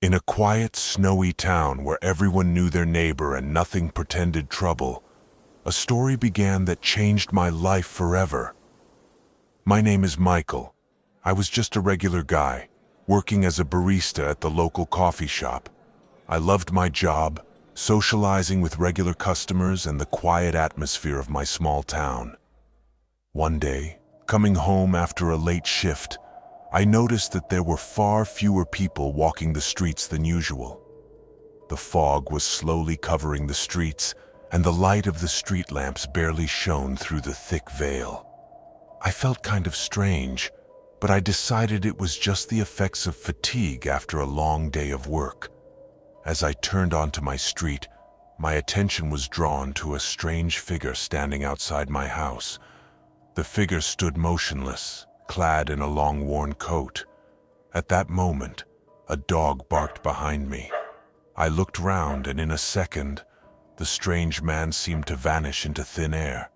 In a quiet, snowy town where everyone knew their neighbor and nothing pretended trouble, a story began that changed my life forever. My name is Michael. I was just a regular guy, working as a barista at the local coffee shop. I loved my job, socializing with regular customers and the quiet atmosphere of my small town. One day, coming home after a late shift, I noticed that there were far fewer people walking the streets than usual. The fog was slowly covering the streets, and the light of the street lamps barely shone through the thick veil. I felt kind of strange, but I decided it was just the effects of fatigue after a long day of work. As I turned onto my street, my attention was drawn to a strange figure standing outside my house. The figure stood motionless, clad in a long worn coat. At that moment, a dog barked behind me. I looked round, and in a second, the strange man seemed to vanish into thin air.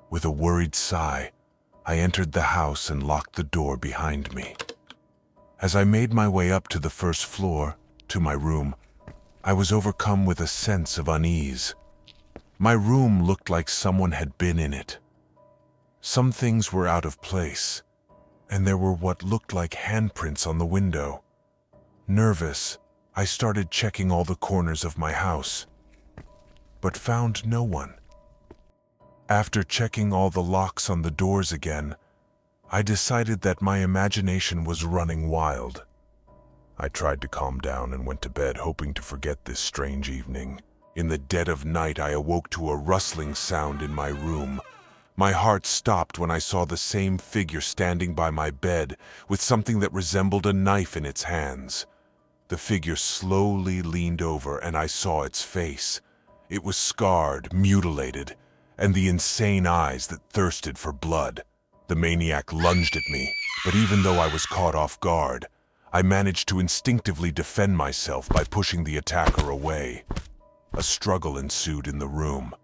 With a worried sigh, I entered the house and locked the door behind me. As I made my way up to the first floor, to my room, I was overcome with a sense of unease. My room looked like someone had been in it. Some things were out of place, and there were what looked like handprints on the window. Nervous, I started checking all the corners of my house, but found no one. After checking all the locks on the doors again, I decided that my imagination was running wild. I tried to calm down and went to bed, hoping to forget this strange evening. In the dead of night, I awoke to a rustling sound in my room. My heart stopped when I saw the same figure standing by my bed with something that resembled a knife in its hands. The figure slowly leaned over, and I saw its face. It was scarred, mutilated, and the insane eyes that thirsted for blood. The maniac lunged at me, but even though I was caught off guard, I managed to instinctively defend myself by pushing the attacker away. A struggle ensued in the room.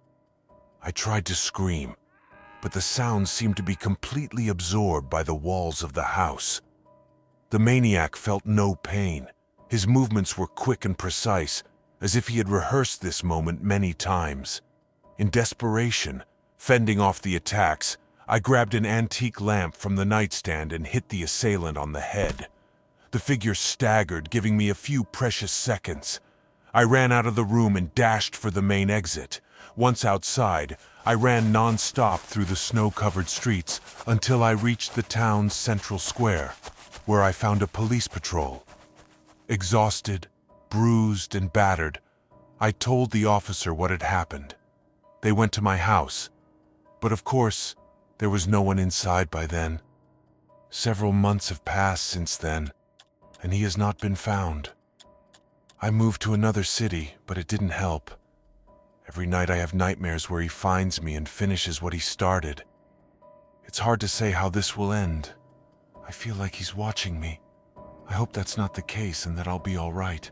I tried to scream, but the sound seemed to be completely absorbed by the walls of the house. The maniac felt no pain. His movements were quick and precise, as if he had rehearsed this moment many times. In desperation, fending off the attacks, I grabbed an antique lamp from the nightstand and hit the assailant on the head. The figure staggered, giving me a few precious seconds. I ran out of the room and dashed for the main exit. Once outside, I ran non-stop through the snow-covered streets until I reached the town's central square, where I found a police patrol. Exhausted, bruised, and battered, I told the officer what had happened. They went to my house, but of course, there was no one inside by then. Several months have passed since then, and he has not been found. I moved to another city, but it didn't help. Every night I have nightmares where he finds me and finishes what he started. It's hard to say how this will end. I feel like he's watching me. I hope that's not the case and that I'll be all right.